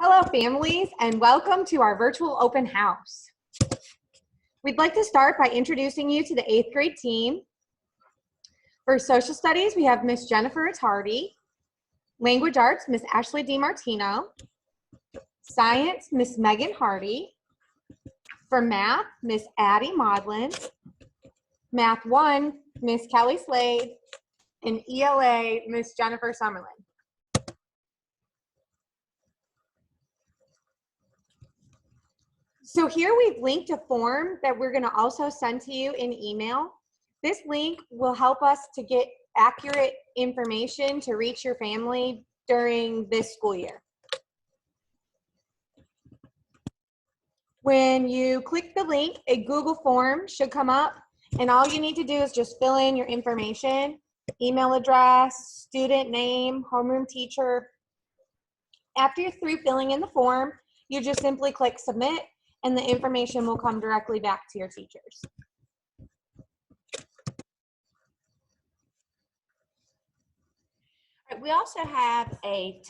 Hello families, and welcome to our virtual open house. We'd like to start by introducing you to the 8th grade team. For social studies, we have Miss Jennifer Hardy. Language arts, Miss Ashley DiMartino. Science, Miss Megan Hardy. For math, Miss Addie Maudlin. Math 1, Miss Kelly Slade. And ELA, Miss Jennifer Summerlin. So here we've linked a form that we're going to also send to you in email. This link will help us to get accurate information to reach your family during this school year. When you click the link, a Google form should come up, and all you need to do is just fill in your information, email address, student name, homeroom teacher. After you're through filling in the form, you just simply click submit, and the information will come directly back to your teachers. We also have a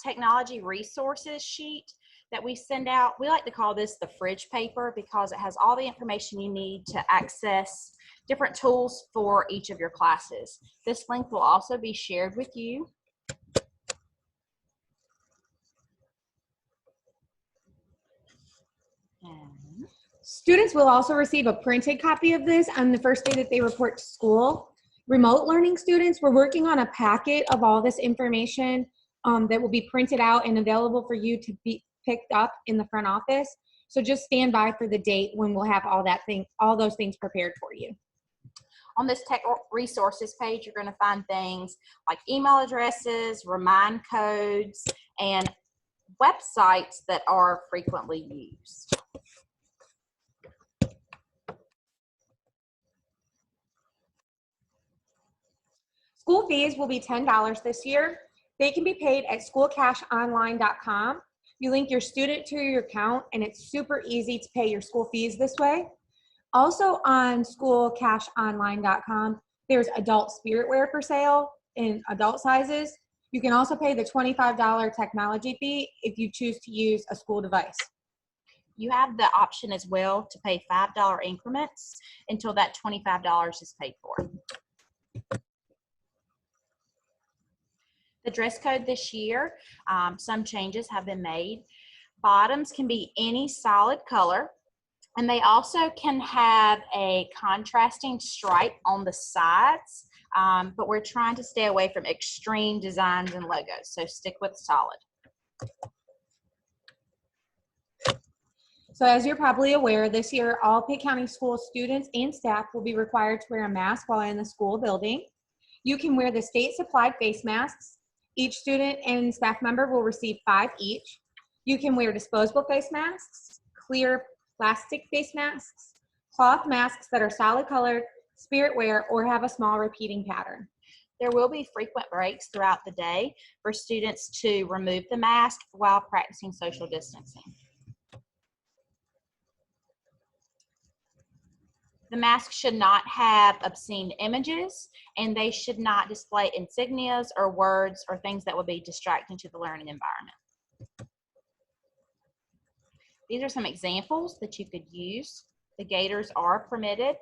technology resources sheet that we send out. We like to call this the fridge paper because it has all the information you need to access different tools for each of your classes. This link will also be shared with you. Students will also receive a printed copy of this on the first day that they report to school. Remote learning students, we're working on a packet of all this information that will be printed out and available for you to be picked up in the front office. So just stand by for the date when we'll have all those things prepared for you. On this tech resources page, you're going to find things like email addresses, remind codes, and websites that are frequently used. School fees will be $10 this year. They can be paid at schoolcashonline.com. You link your student to your account, and it's super easy to pay your school fees this way. Also on schoolcashonline.com, there's adult spiritware for sale in adult sizes. You can also pay the $25 technology fee if you choose to use a school device. You have the option as well to pay $5 increments until that $25 is paid for. The dress code this year, some changes have been made. Bottoms can be any solid color, and they also can have a contrasting stripe on the sides, but we're trying to stay away from extreme designs and logos, so stick with solid. So as you're probably aware, this year all Pitt County School students and staff will be required to wear a mask while in the school building. You can wear the state-supplied face masks. Each student and staff member will receive 5 each. You can wear disposable face masks, clear plastic face masks, cloth masks that are solid colored, spirit wear, or have a small repeating pattern. There will be frequent breaks throughout the day for students to remove the mask while practicing social distancing. The mask should not have obscene images, and they should not display insignias or words or things that would be distracting to the learning environment. These are some examples that you could use. The gaiters are permitted.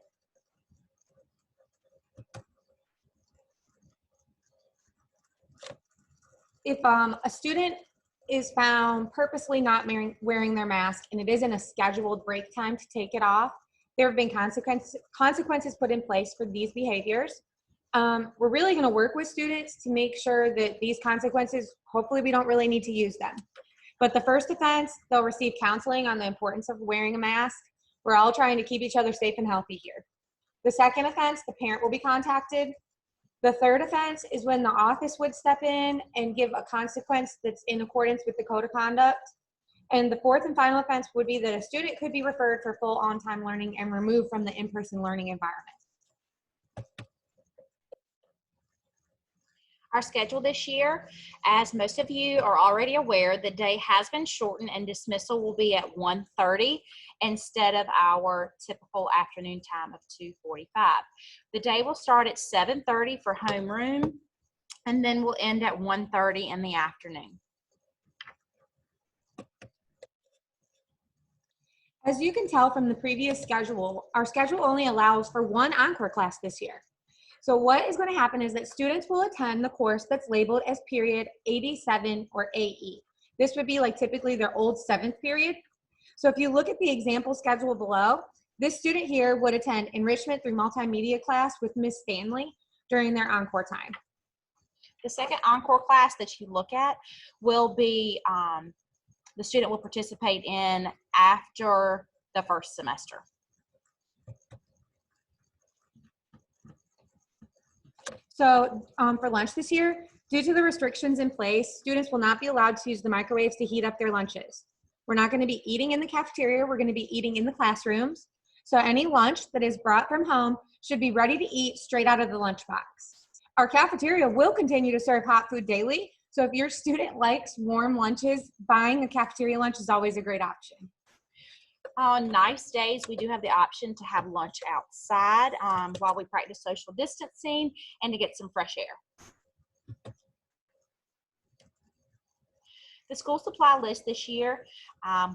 If a student is found purposely not wearing their mask and it isn't a scheduled break time to take it off, there have been consequences put in place for these behaviors. We're really going to work with students to make sure that these consequences, hopefully we don't really need to use them. But the first offense, they'll receive counseling on the importance of wearing a mask. We're all trying to keep each other safe and healthy here. The second offense, the parent will be contacted. The third offense is when the office would step in and give a consequence that's in accordance with the code of conduct. And the fourth and final offense would be that a student could be referred for full on-time learning and removed from the in-person learning environment. Our schedule this year, as most of you are already aware, the day has been shortened and dismissal will be at 1:30 instead of our typical afternoon time of 2:45. The day will start at 7:30 for homeroom, and then we'll end at 1:30 in the afternoon. As you can tell from the previous schedule, our schedule only allows for one encore class this year. So what is going to happen is that students will attend the course that's labeled as period 87 or AE. This would be like typically their old 7th period. So if you look at the example schedule below, this student here would attend enrichment through multimedia class with Ms. Stanley during their encore time. The second encore class that you look at will be the student will participate in after the first semester. So for lunch this year, due to the restrictions in place, students will not be allowed to use the microwaves to heat up their lunches. We're not going to be eating in the cafeteria. We're going to be eating in the classrooms. So any lunch that is brought from home should be ready to eat straight out of the lunchbox. Our cafeteria will continue to serve hot food daily. So if your student likes warm lunches, buying a cafeteria lunch is always a great option. On nice days, we do have the option to have lunch outside while we practice social distancing and to get some fresh air. The school supply list this year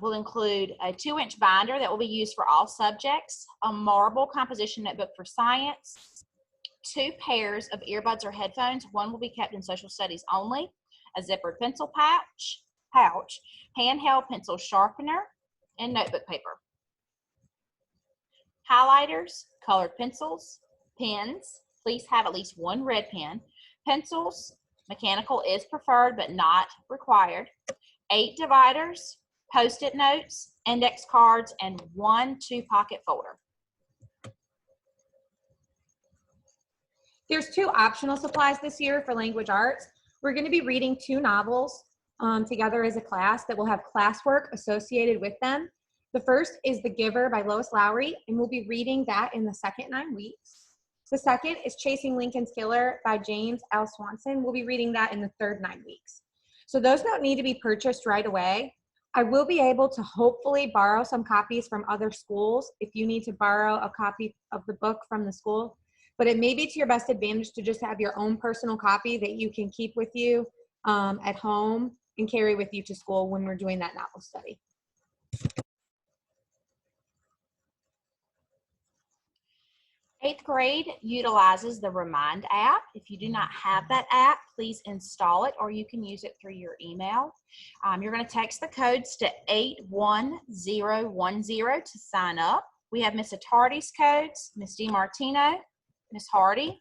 will include a 2-inch binder that will be used for all subjects, a marble composition notebook for science, 2 pairs of earbuds or headphones. One will be kept in social studies only, a zippered pencil pouch, handheld pencil sharpener, and notebook paper. Highlighters, colored pencils, pens. Please have at least 1 red pen. Pencils, mechanical is preferred but not required. 8 dividers, Post-it notes, index cards, and 1 2-pocket folder. There's 2 optional supplies this year for language arts. We're going to be reading 2 novels together as a class that will have classwork associated with them. The first is The Giver by Lois Lowry, and we'll be reading that in the second 9 weeks. The second is Chasing Lincoln's Killer by James L. Swanson. We'll be reading that in the third 9 weeks. So those don't need to be purchased right away. I will be able to hopefully borrow some copies from other schools if you need to borrow a copy of the book from the school. But it may be to your best advantage to just have your own personal copy that you can keep with you at home and carry with you to school when we're doing that novel study. Eighth grade utilizes the Remind app. If you do not have that app, please install it, or you can use it through your email. You're going to text the codes to 81010 to sign up. We have Miss Attardi's codes, Miss DiMartino, Miss Hardy,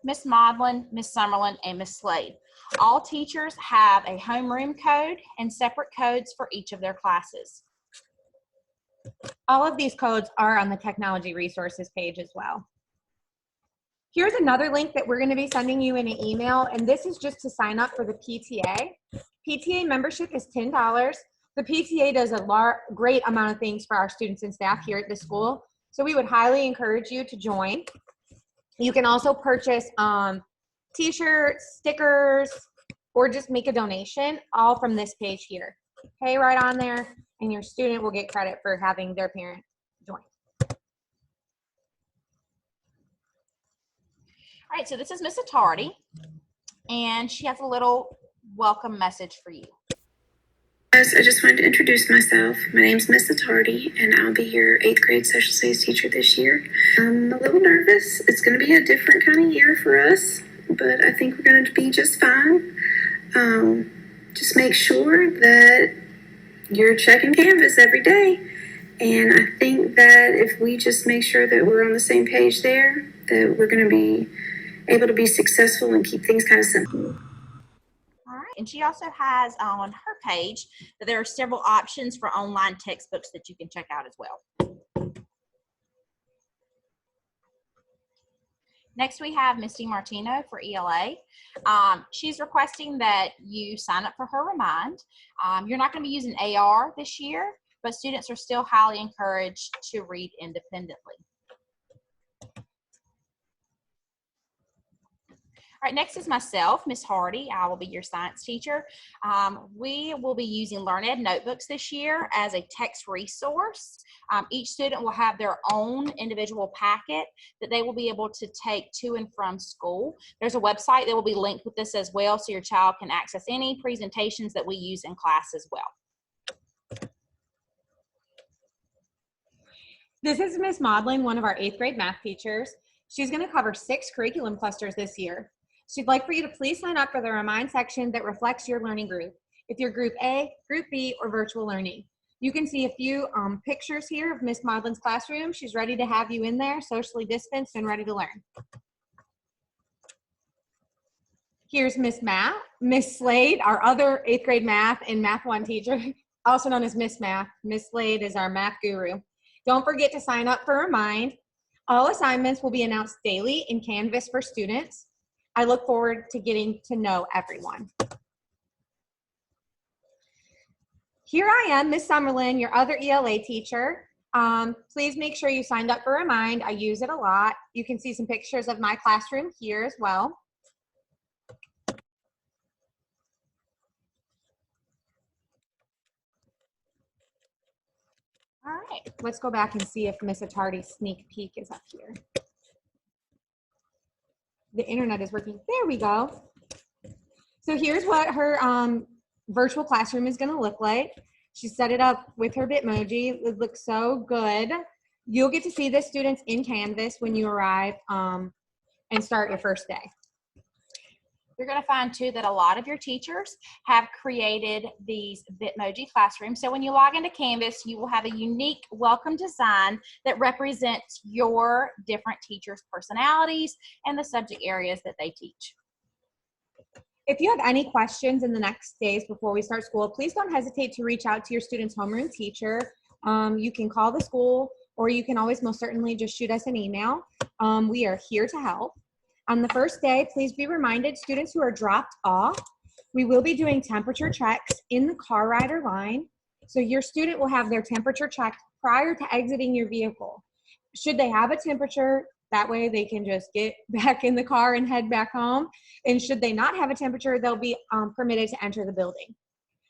Miss Maudlin, Miss Summerlin, and Miss Slade. All teachers have a homeroom code and separate codes for each of their classes. All of these codes are on the technology resources page as well. Here's another link that we're going to be sending you in an email, and this is just to sign up for the PTA. PTA membership is $10. The PTA does a great amount of things for our students and staff here at the school, so we would highly encourage you to join. You can also purchase t-shirts, stickers, or just make a donation, all from this page here. Pay right on there, and your student will get credit for having their parent join. All right, so this is Miss Attardi, and she has a little welcome message for you. Yes, I just wanted to introduce myself. My name's Miss Attardi, and I'll be your 8th grade social studies teacher this year. I'm a little nervous. It's going to be a different kind of year for us, but I think we're going to be just fine. Just make sure that you're checking Canvas every day. And I think that if we just make sure that we're on the same page there, that we're going to be able to be successful and keep things kind of simple. All right, and she also has on her page that there are several options for online textbooks that you can check out as well. Next, we have Miss DiMartino for ELA. She's requesting that you sign up for her Remind. You're not going to be using AR this year, but students are still highly encouraged to read independently. All right, next is myself, Miss Hardy. I will be your science teacher. We will be using LearnEd notebooks this year as a text resource. Each student will have their own individual packet that they will be able to take to and from school. There's a website that will be linked with this as well, so your child can access any presentations that we use in class as well. This is Miss Maudlin, one of our 8th grade math teachers. She's going to cover 6 curriculum clusters this year. She'd like for you to please sign up for the Remind section that reflects your learning group. If you're Group A, Group B, or Virtual Learning. You can see a few pictures here of Miss Maudlin's classroom. She's ready to have you in there, socially distanced and ready to learn. Here's Miss Slade, our other 8th grade math and Math 1 teacher, also known as Miss Math. Miss Slade is our math guru. Don't forget to sign up for Remind. All assignments will be announced daily in Canvas for students. I look forward to getting to know everyone. Here I am, Miss Summerlin, your other ELA teacher. Please make sure you signed up for Remind. I use it a lot. You can see some pictures of my classroom here as well. All right, let's go back and see if Miss Attardi's sneak peek is up here. The internet is working. There we go. So here's what her virtual classroom is going to look like. She set it up with her Bitmoji. It looks so good. You'll get to see the students in Canvas when you arrive and start your first day. You're going to find too that a lot of your teachers have created these Bitmoji classrooms. So when you log into Canvas, you will have a unique welcome design that represents your different teachers' personalities and the subject areas that they teach. If you have any questions in the next days before we start school, please don't hesitate to reach out to your student's homeroom teacher. You can call the school, or you can always most certainly just shoot us an email. We are here to help. On the first day, please be reminded, students who are dropped off, we will be doing temperature checks in the car rider line. So your student will have their temperature checked prior to exiting your vehicle. Should they have a temperature, that way they can just get back in the car and head back home. And should they not have a temperature, they'll be permitted to enter the building.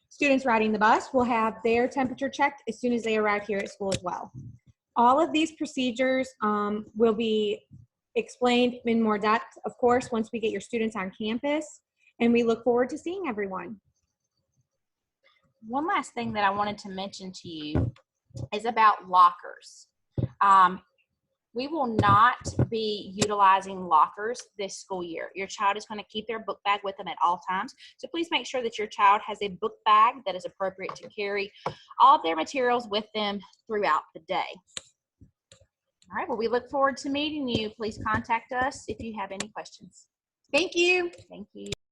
Students riding the bus will have their temperature checked as soon as they arrive here at school as well. All of these procedures will be explained in more depth, of course, once we get your students on campus, and we look forward to seeing everyone. One last thing that I wanted to mention to you is about lockers. We will not be utilizing lockers this school year. Your child is going to keep their book bag with them at all times. So please make sure that your child has a book bag that is appropriate to carry all of their materials with them throughout the day. All right, well, we look forward to meeting you. Please contact us if you have any questions. Thank you. Thank you.